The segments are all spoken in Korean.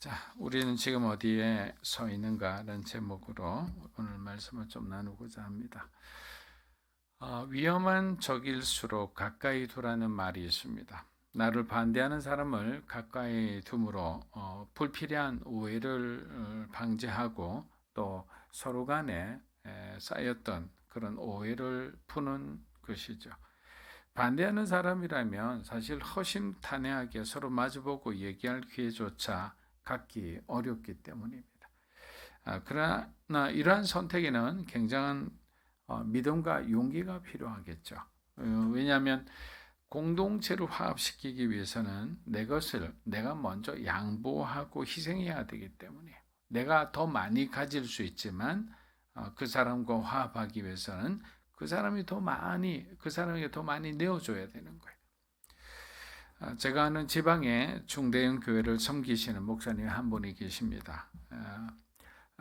자, 우리는 지금 어디에 서 있는가라는 제목으로 오늘 말씀을 좀 나누고자 합니다. 위험한 적일수록 가까이 두라는 말이 있습니다. 나를 반대하는 사람을 가까이 둠으로 불필요한 오해를 방지하고 또 서로 간에 쌓였던 그런 오해를 푸는 것이죠. 반대하는 사람이라면 사실 허심탄회하게 서로 마주보고 얘기할 기회조차 갖기 어렵기 때문입니다. 그러나 이러한 선택에는 굉장한 믿음과 용기가 필요하겠죠. 왜냐하면 공동체를 화합시키기 위해서는 내 것을 내가 먼저 양보하고 희생해야 되기 때문에 내가 더 많이 가질 수 있지만 그 사람과 화합하기 위해서는 그 사람에게 더 많이 내어줘야 되는 거예요. 제가 아는 지방에 중대형 교회를 섬기시는 목사님 한 분이 계십니다.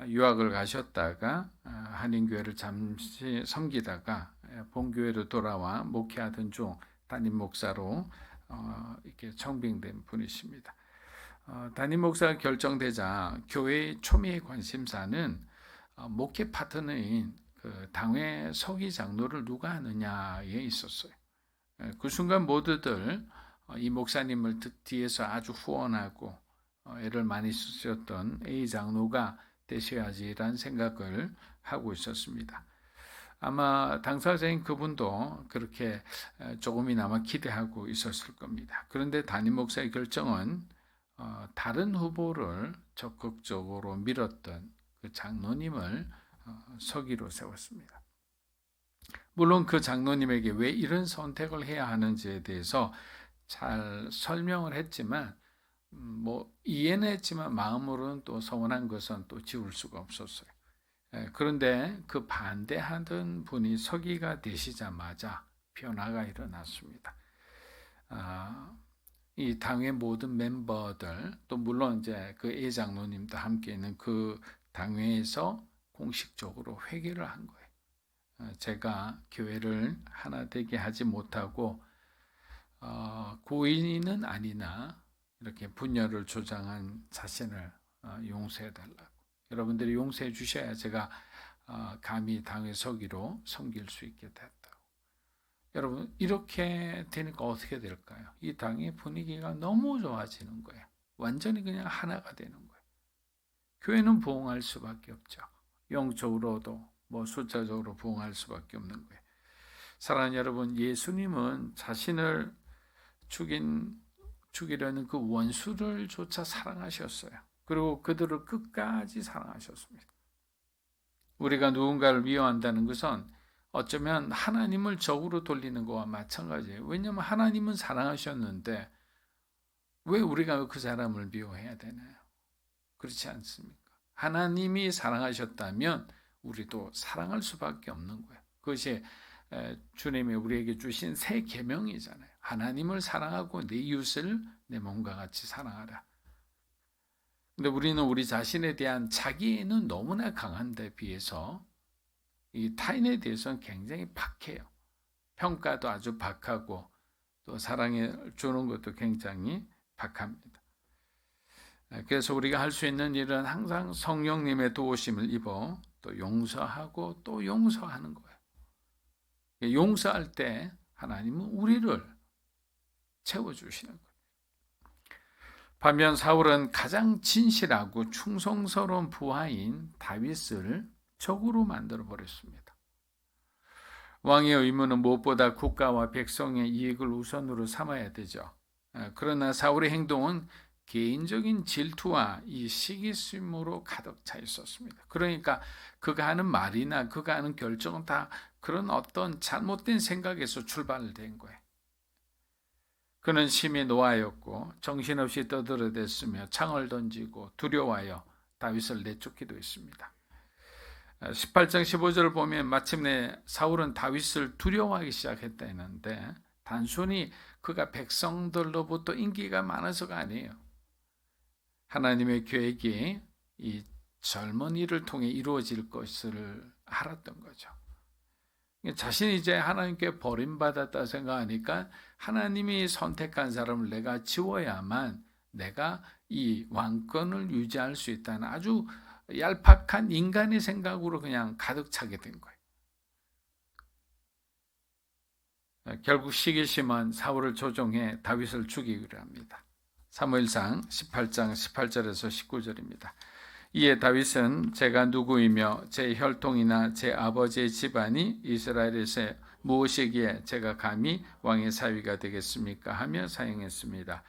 유학을 가셨다가 한인교회를 잠시 섬기다가 본교회로 돌아와 목회하던 중 담임 목사로 이렇게 청빙된 분이십니다. 담임 목사가 결정되자 교회의 초미의 관심사는 목회 파트너인 그 당회 서기 장로를 누가 하느냐에 있었어요. 그 순간 모두들 이 목사님을 뒤에서 아주 후원하고 애를 많이 쓰셨던 A 장로가 되셔야지라는 생각을 하고 있었습니다. 아마 당사자인 그분도 그렇게 조금이나마 기대하고 있었을 겁니다. 그런데 담임 목사의 결정은 다른 후보를 적극적으로 밀었던 그 장로님을 서기로 세웠습니다. 물론 그 장로님에게 왜 이런 선택을 해야 하는지에 대해서 잘 설명을 했지만 이해는 했지만 마음으로는 또 서운한 것은 또 지울 수가 없었어요. 그런데 그 반대하던 분이 서기가 되시자마자 변화가 일어났습니다. 이 당의 모든 멤버들 또 물론 이제 그 A 장로님도 함께 있는 그 당회에서 공식적으로 회개를 한 거예요. 제가 교회를 하나 되게 하지 못하고 고인은 아니나 이렇게 분열을 조장한 자신을 용서해 달라고. 여러분들이 용서해 주셔야 제가 감히 당의 서기로 섬길 수 있게 됐다고. 여러분 이렇게 되니까 어떻게 될까요? 이 당의 분위기가 너무 좋아지는 거예요. 완전히 그냥 하나가 되는 거예요. 교회는 부흥할 수밖에 없죠. 영적으로도 숫자적으로 부흥할 수밖에 없는 거예요. 사랑하는 여러분, 예수님은 자신을 죽이려는 그 원수를 조차 사랑하셨어요. 그리고 그들을 끝까지 사랑하셨습니다. 우리가 누군가를 미워한다는 것은 어쩌면 하나님을 적으로 돌리는 것과 마찬가지예요. 왜냐하면 하나님은 사랑하셨는데 왜 우리가 그 사람을 미워해야 되나요? 그렇지 않습니까? 하나님이 사랑하셨다면 우리도 사랑할 수밖에 없는 거예요. 그것이 주님이 우리에게 주신 새 계명이잖아요. 하나님을 사랑하고 내 이웃을 내 몸과 같이 사랑하라. 근데 우리는 우리 자신에 대한 자기는 너무나 강한데 비해서 이 타인에 대해서는 굉장히 박해요. 평가도 아주 박하고 또 사랑해 주는 것도 굉장히 박합니다. 그래서 우리가 할 수 있는 일은 항상 성령님의 도우심을 입어 또 용서하고 또 용서하는 거예요. 용서할 때 하나님은 우리를 채워주시는 거예요. 반면 사울은 가장 진실하고 충성스러운 부하인 다윗을 적으로 만들어버렸습니다. 왕의 의무는 무엇보다 국가와 백성의 이익을 우선으로 삼아야 되죠. 그러나 사울의 행동은 개인적인 질투와 이 시기심으로 가득 차 있었습니다. 그러니까 그가 하는 말이나 그가 하는 결정은 다 그런 어떤 잘못된 생각에서 출발된 거예요. 그는 심히 노하였고 정신없이 떠들어댔으며 창을 던지고 두려워하여 다윗을 내쫓기도 했습니다. 18장 15절을 보면 마침내 사울은 다윗을 두려워하기 시작했다 했는데 단순히 그가 백성들로부터 인기가 많아서가 아니에요. 하나님의 계획이 이 젊은이를 통해 이루어질 것을 알았던 거죠. 자신이 이제 하나님께 버림받았다 생각하니까 하나님이 선택한 사람을 내가 지워야만 내가 이 왕권을 유지할 수 있다는 아주 얄팍한 인간의 생각으로 그냥 가득 차게 된 거예요. 결국 시기심은 사울을 조종해 다윗을 죽이기로 합니다. 사무엘상 18장 18절에서 19절입니다. 이에 다윗은 제가 누구이며 제 혈통이나 제 아버지의 집안이 이스라엘에서 무엇이기에 제가 감히 왕의 사위가 되겠습니까? 하며 사용했습니다.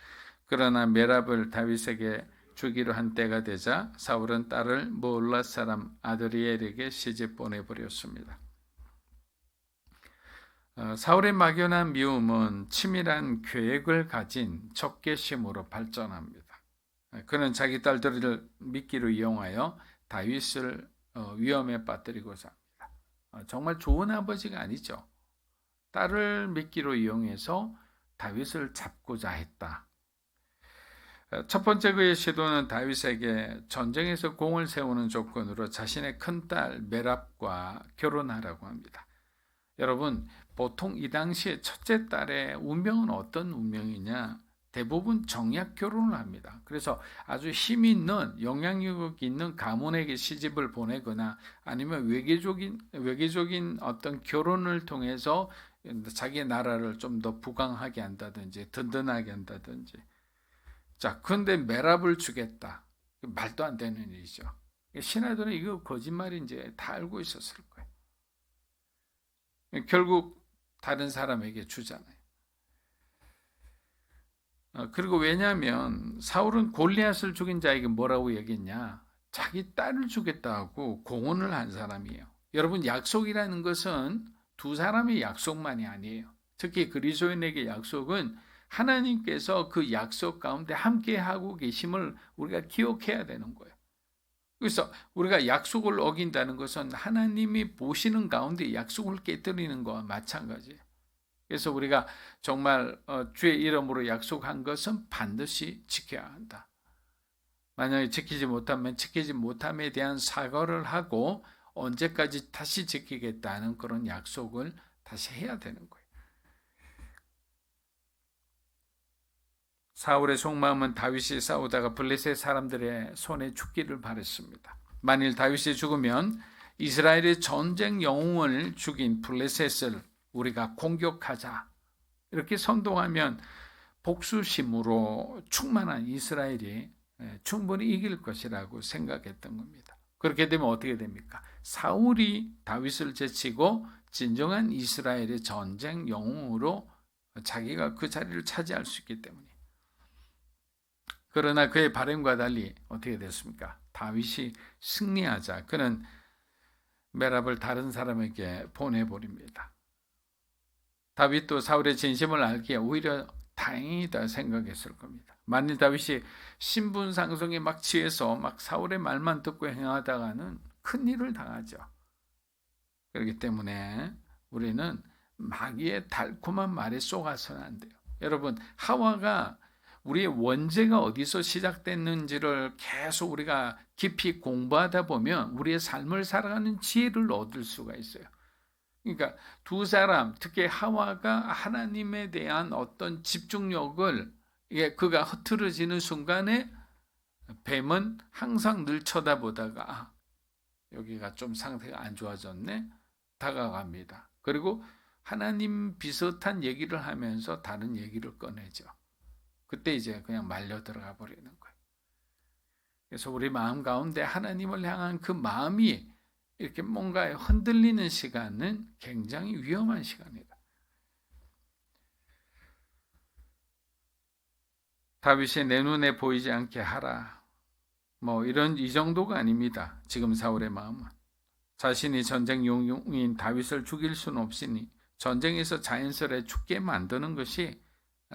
그러나 메랍을 다윗에게 주기로 한 때가 되자 사울은 딸을 모올라 사람 아드리엘에게 시집 보내버렸습니다. 사울의 막연한 미움은 치밀한 계획을 가진 적개심으로 발전합니다. 그는 자기 딸들을 미끼로 이용하여 다윗을 위험에 빠뜨리고자 합니다. 정말 좋은 아버지가 아니죠. 딸을 미끼로 이용해서 다윗을 잡고자 했다. 첫 번째 그의 시도는 다윗에게 전쟁에서 공을 세우는 조건으로 자신의 큰딸 메랍과 결혼하라고 합니다. 여러분, 보통 이 당시에 첫째 딸의 운명은 어떤 운명이냐? 대부분 정약 결혼을 합니다. 그래서 아주 힘 있는 영향력 있는 가문에게 시집을 보내거나 아니면 외계적인 어떤 결혼을 통해서 자기 나라를 좀 더 부강하게 한다든지 든든하게 한다든지. 자, 그런데 메랍을 주겠다. 말도 안 되는 일이죠. 신하들은 이거 거짓말인지 다 알고 있었을 거예요. 결국 다른 사람에게 주잖아요. 그리고 왜냐하면 사울은 골리앗을 죽인 자에게 뭐라고 얘기했냐? 자기 딸을 주겠다고 공언을 한 사람이에요. 여러분, 약속이라는 것은 두 사람의 약속만이 아니에요. 특히 그리스도인에게 약속은 하나님께서 그 약속 가운데 함께 하고 계심을 우리가 기억해야 되는 거예요. 그래서 우리가 약속을 어긴다는 것은 하나님이 보시는 가운데 약속을 깨뜨리는 것과 마찬가지예요. 그래서 우리가 정말 주의 이름으로 약속한 것은 반드시 지켜야 한다. 만약에 지키지 못하면 지키지 못함에 대한 사과를 하고 언제까지 다시 지키겠다는 그런 약속을 다시 해야 되는 거예요. 사울의 속마음은 다윗이 싸우다가 블레셋 사람들의 손에 죽기를 바랬습니다. 만일 다윗이 죽으면 이스라엘의 전쟁 영웅을 죽인 블레셋을 우리가 공격하자 이렇게 선동하면 복수심으로 충만한 이스라엘이 충분히 이길 것이라고 생각했던 겁니다. 그렇게 되면 어떻게 됩니까? 사울이 다윗을 제치고 진정한 이스라엘의 전쟁 영웅으로 자기가 그 자리를 차지할 수 있기 때문에. 그러나 그의 바람과 달리 어떻게 됐습니까? 다윗이 승리하자 그는 메랍을 다른 사람에게 보내버립니다. 다윗도 사울의 진심을 알기에 오히려 다행이다 생각했을 겁니다. 만일 다윗이 신분상승에 막 취해서 막 사울의 말만 듣고 행하다가는 큰일을 당하죠. 그렇기 때문에 우리는 마귀의 달콤한 말에 속아서는 안 돼요. 여러분, 하와가 우리의 원죄가 어디서 시작됐는지를 계속 우리가 깊이 공부하다 보면 우리의 삶을 살아가는 지혜를 얻을 수가 있어요. 그러니까 두 사람, 특히 하와가 하나님에 대한 어떤 집중력을 그가 흐트러지는 순간에 뱀은 항상 늘 쳐다보다가 여기가 좀 상태가 안 좋아졌네 다가갑니다. 그리고 하나님 비슷한 얘기를 하면서 다른 얘기를 꺼내죠. 그때 이제 그냥 말려 들어가 버리는 거예요. 그래서 우리 마음 가운데 하나님을 향한 그 마음이 이렇게 뭔가 흔들리는 시간은 굉장히 위험한 시간이다. 다윗이 내 눈에 보이지 않게 하라. 이 정도가 아닙니다. 지금 사울의 마음은. 자신이 전쟁 용인 다윗을 죽일 수는 없으니 전쟁에서 자연스레 죽게 만드는 것이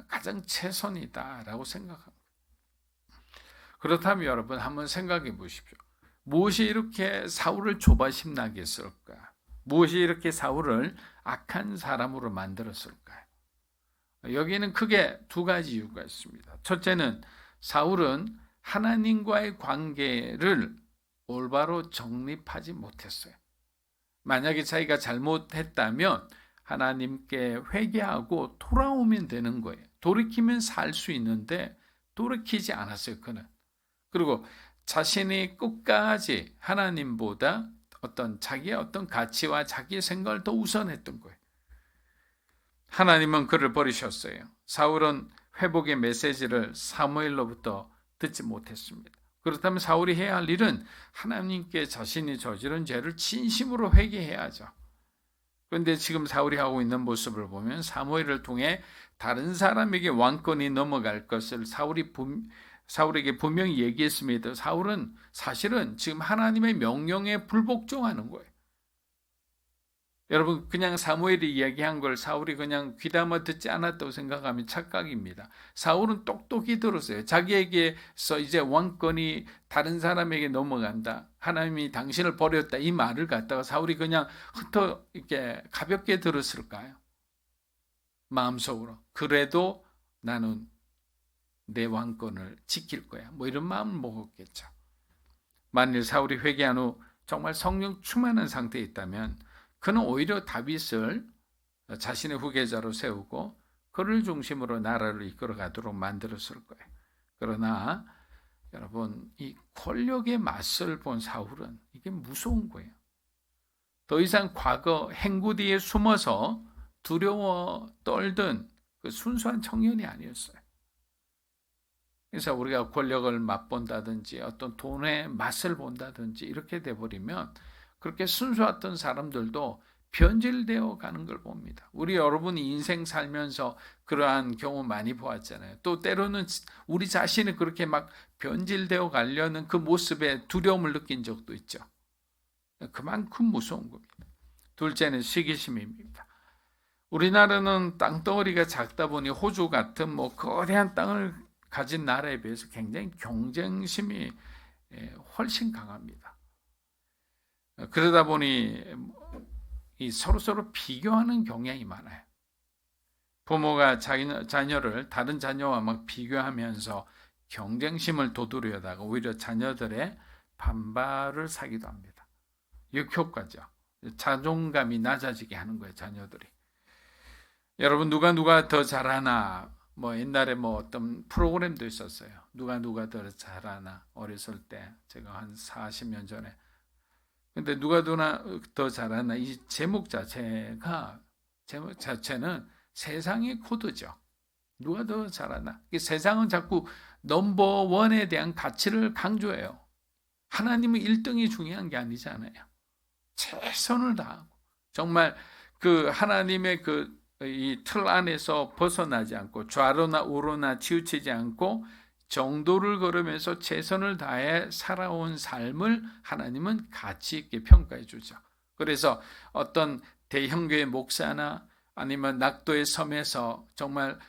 가장 최선이다라고 생각합니다. 그렇다면 여러분 한번 생각해 보십시오. 무엇이 이렇게 사울을 조바심 나게 했을까? 무엇이 이렇게 사울을 악한 사람으로 만들었을까요? 여기에는 크게 두 가지 이유가 있습니다. 첫째는 사울은 하나님과의 관계를 올바로 정립하지 못했어요. 만약에 자기가 잘못했다면 하나님께 회개하고 돌아오면 되는 거예요. 돌이키면 살 수 있는데 돌이키지 않았어요. 그는 그리고 자신이 끝까지 하나님보다 자기의 어떤 가치와 자기의 생각을 더 우선했던 거예요. 하나님은 그를 버리셨어요. 사울은 회복의 메시지를 사무엘로부터 듣지 못했습니다. 그렇다면 사울이 해야 할 일은 하나님께 자신이 저지른 죄를 진심으로 회개해야죠. 그런데 지금 사울이 하고 있는 모습을 보면 사무엘을 통해 다른 사람에게 왕권이 넘어갈 것을 사울에게 분명히 얘기했음에도 사울은 사실은 지금 하나님의 명령에 불복종하는 거예요. 여러분, 그냥 사무엘이 이야기한 걸 사울이 그냥 귀담아 듣지 않았다고 생각하면 착각입니다. 사울은 똑똑히 들었어요. 자기에게서 이제 왕권이 다른 사람에게 넘어간다. 하나님이 당신을 버렸다. 이 말을 갖다가 사울이 그냥 이렇게 가볍게 들었을까요? 마음속으로. 그래도 나는 내 왕권을 지킬 거야. 뭐 이런 마음을 먹었겠죠. 만일 사울이 회개한 후 정말 성령 충만한 상태에 있다면 그는 오히려 다윗을 자신의 후계자로 세우고 그를 중심으로 나라를 이끌어가도록 만들었을 거예요. 그러나 여러분, 이 권력의 맛을 본 사울은 이게 무서운 거예요. 더 이상 과거 행구 뒤에 숨어서 두려워 떨던 그 순수한 청년이 아니었어요. 그래서 우리가 권력을 맛본다든지 어떤 돈의 맛을 본다든지 이렇게 돼버리면 그렇게 순수했던 사람들도 변질되어 가는 걸 봅니다. 우리 여러분이 인생 살면서 그러한 경우 많이 보았잖아요. 또 때로는 우리 자신이 그렇게 막 변질되어 가려는 그 모습에 두려움을 느낀 적도 있죠. 그만큼 무서운 겁니다. 둘째는 시기심입니다. 우리나라는 땅덩어리가 작다 보니 호주 같은 거대한 땅을 가진 나라에 비해서 굉장히 경쟁심이 훨씬 강합니다. 그러다 보니 서로 비교하는 경향이 많아요. 부모가 자녀를 다른 자녀와 막 비교하면서 경쟁심을 돋우려다가 오히려 자녀들의 반발을 사기도 합니다. 역효과죠. 자존감이 낮아지게 하는 거예요, 자녀들이. 여러분, 누가 더 잘하나, 옛날에 어떤 프로그램도 있었어요. 누가 더 잘하나, 어렸을 때, 제가 한 40년 전에. 근데 누가 더 잘하나, 이 제목 자체는 세상의 코드죠. 누가 더 잘하나. 세상은 자꾸 넘버원에 대한 가치를 강조해요. 하나님은 1등이 중요한 게 아니잖아요. 최선을 다하고, 정말 그 하나님의 이 틀 안에서 벗어나지 않고 좌로나 우로나 치우치지 않고 정도를 걸으면서 최선을 다해 살아온 삶을 하나님은 가치 있게 평가해 주죠. 그래서 어떤 대형교회 목사나 아니면 낙도의 섬에서 정말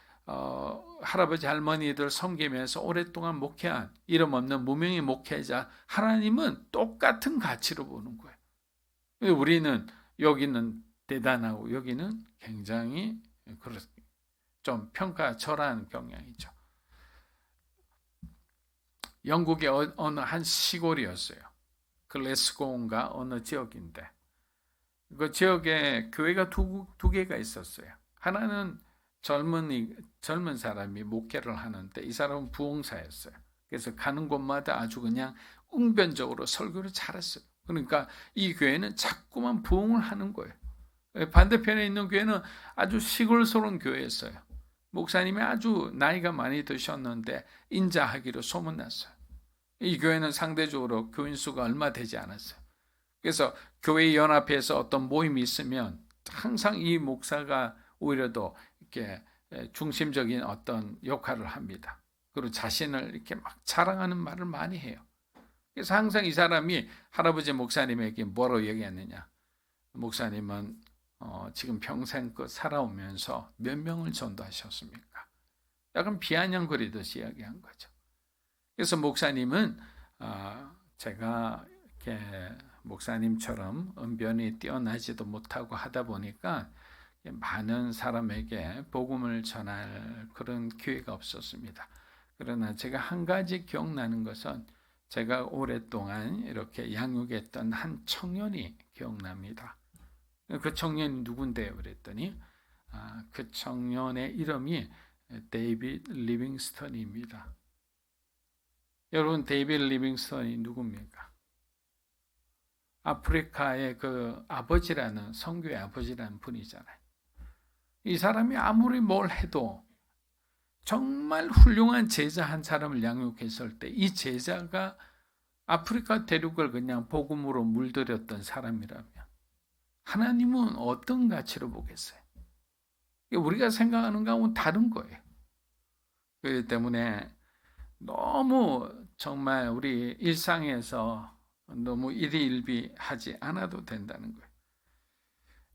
할아버지 할머니들 섬기면서 오랫동안 목회한 이름 없는 무명의 목회자, 하나님은 똑같은 가치로 보는 거예요. 우리는 여기는 대단하고 여기는 굉장히 좀 평가절하한 경향이죠. 영국의 어느 한 시골이었어요. 글래스고인가 어느 지역인데 그 지역에 교회가 두 개가 있었어요. 하나는 젊은 사람이 목회를 하는데 이 사람은 부흥사였어요. 그래서 가는 곳마다 아주 그냥 웅변적으로 설교를 잘했어요. 그러니까 이 교회는 자꾸만 부흥을 하는 거예요. 반대편에 있는 교회는 아주 시골스러운 교회였어요. 목사님이 아주 나이가 많이 드셨는데 인자하기로 소문났어요. 이 교회는 상대적으로 교인 수가 얼마 되지 않았어요. 그래서 교회 연합회에서 어떤 모임이 있으면 항상 이 목사가 오히려 더 이렇게 중심적인 어떤 역할을 합니다. 그리고 자신을 이렇게 막 자랑하는 말을 많이 해요. 그래서 항상 이 사람이 할아버지 목사님에게 뭐라고 얘기했느냐. 목사님은 지금 평생 살아오면서 몇 명을 전도하셨습니까? 약간 비아냥거리듯이 이야기한 거죠. 그래서 목사님은 제가 이렇게 목사님처럼 언변이 뛰어나지도 못하고 하다 보니까 많은 사람에게 복음을 전할 그런 기회가 없었습니다. 그러나 제가 한 가지 기억나는 것은 제가 오랫동안 이렇게 양육했던 한 청년이 기억납니다. 그 청년이 누군데요? 그랬더니 그 청년의 이름이 데이빗 리빙스턴입니다. 여러분, 데이비드 리빙스턴이 누굽니까? 아프리카의 그 아버지라는, 선교의 아버지라는 분이잖아요. 이 사람이 아무리 뭘 해도 정말 훌륭한 제자 한 사람을 양육했을 때 이 제자가 아프리카 대륙을 그냥 복음으로 물들였던 사람이라면 하나님은 어떤 가치로 보겠어요? 우리가 생각하는 거하고는 다른 거예요. 그렇기 때문에 너무 정말 우리 일상에서 너무 일희일비하지 않아도 된다는 거예요.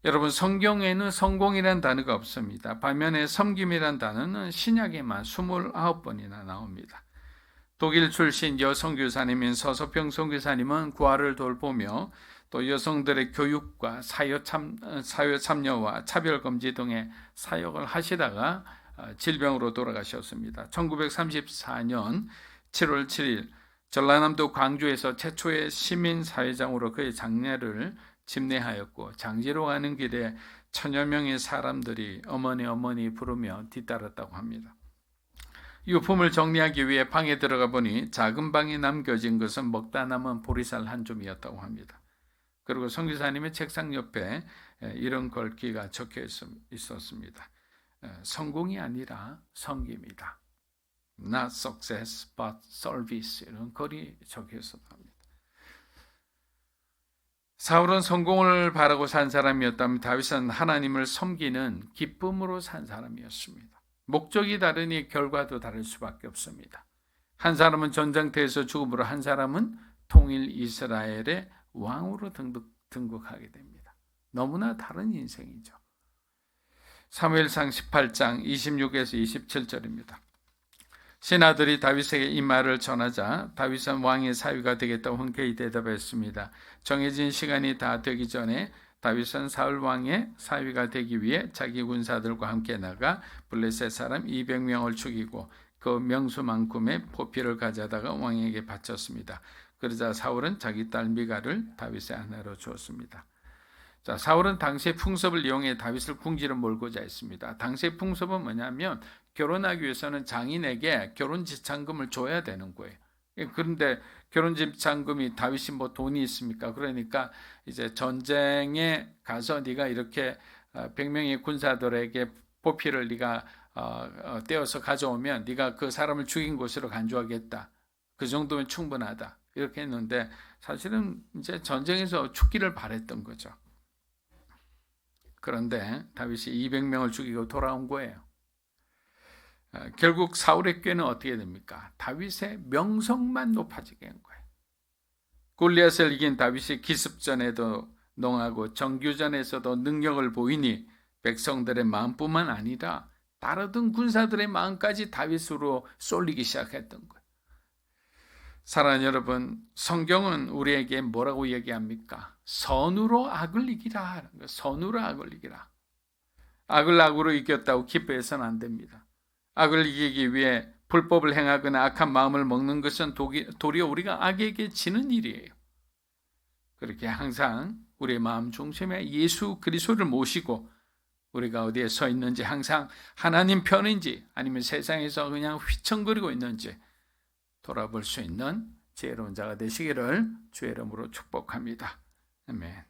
여러분, 성경에는 성공이란 단어가 없습니다. 반면에 섬김이란 단어는 신약에만 29번이나 나옵니다. 독일 출신 여성 교사님인 서서평 선교사님은 구화를 돌보며 또 여성들의 교육과 사회 참여와 차별금지 등의 사역을 하시다가 질병으로 돌아가셨습니다. 1934년 7월 7일 전라남도 광주에서 최초의 시민사회장으로 그의 장례를 집례하였고, 장지로 가는 길에 천여 명의 사람들이 어머니 부르며 뒤따랐다고 합니다. 유품을 정리하기 위해 방에 들어가 보니 작은 방에 남겨진 것은 먹다 남은 보리쌀 한 줌이었다고 합니다. 그리고 선교사님의 책상 옆에 이런 글귀가 적혀 있었습니다. 성공이 아니라 섬김이다. Not success but service. 이런 글이 적혀 있었답니다. 사울은 성공을 바라고 산 사람이었다면 다윗은 하나님을 섬기는 기쁨으로 산 사람이었습니다. 목적이 다르니 결과도 다를 수밖에 없습니다. 한 사람은 전장터에서 죽음으로, 한 사람은 통일 이스라엘의 왕으로 등극하게 됩니다. 너무나 다른 인생이죠. 사무엘상 18장 26에서 27절입니다. 신하들이 다윗에게 이 말을 전하자 다윗은 왕의 사위가 되겠다고 흔쾌히 대답했습니다. 정해진 시간이 다 되기 전에 다윗은 사울 왕의 사위가 되기 위해 자기 군사들과 함께 나가 블레셋 사람 200명을 죽이고 그 명수만큼의 포피를 가져다가 왕에게 바쳤습니다. 그러자 사울은 자기 딸 미갈을 다윗의 아내로 주었습니다. 자, 사울은 당시의 풍습을 이용해 다윗을 궁지로 몰고자 했습니다. 당시의 풍습은 뭐냐면 결혼하기 위해서는 장인에게 결혼 지참금을 줘야 되는 거예요. 그런데 결혼 지참금이 다윗이 뭐 돈이 있습니까? 그러니까 이제 전쟁에 가서 네가 이렇게 100명의 군사들에게 포피를 네가 떼어서 가져오면 네가 그 사람을 죽인 곳으로 간주하겠다. 그 정도면 충분하다. 이렇게 했는데 사실은 이제 전쟁에서 죽기를 바랬던 거죠. 그런데 다윗이 200명을 죽이고 돌아온 거예요. 결국 사울의 꾀는 어떻게 됩니까? 다윗의 명성만 높아지게 한 거예요. 골리앗을 이긴 다윗이 기습전에도 농하고 정규전에서도 능력을 보이니 백성들의 마음뿐만 아니라 따르던 군사들의 마음까지 다윗으로 쏠리기 시작했던 거예요. 사랑하는 여러분, 성경은 우리에게 뭐라고 얘기합니까? 선으로 악을 이기라. 선으로 악을 이기라. 악을 악으로 이겼다고 기뻐해서는 안 됩니다. 악을 이기기 위해 불법을 행하거나 악한 마음을 먹는 것은 도리어 우리가 악에게 지는 일이에요. 그렇게 항상 우리의 마음 중심에 예수 그리스도를 모시고 우리가 어디에 서 있는지, 항상 하나님 편인지 아니면 세상에서 그냥 휘청거리고 있는지 돌아볼 수 있는 지혜로운 자가 되시기를 주의 이름으로 축복합니다. 아멘.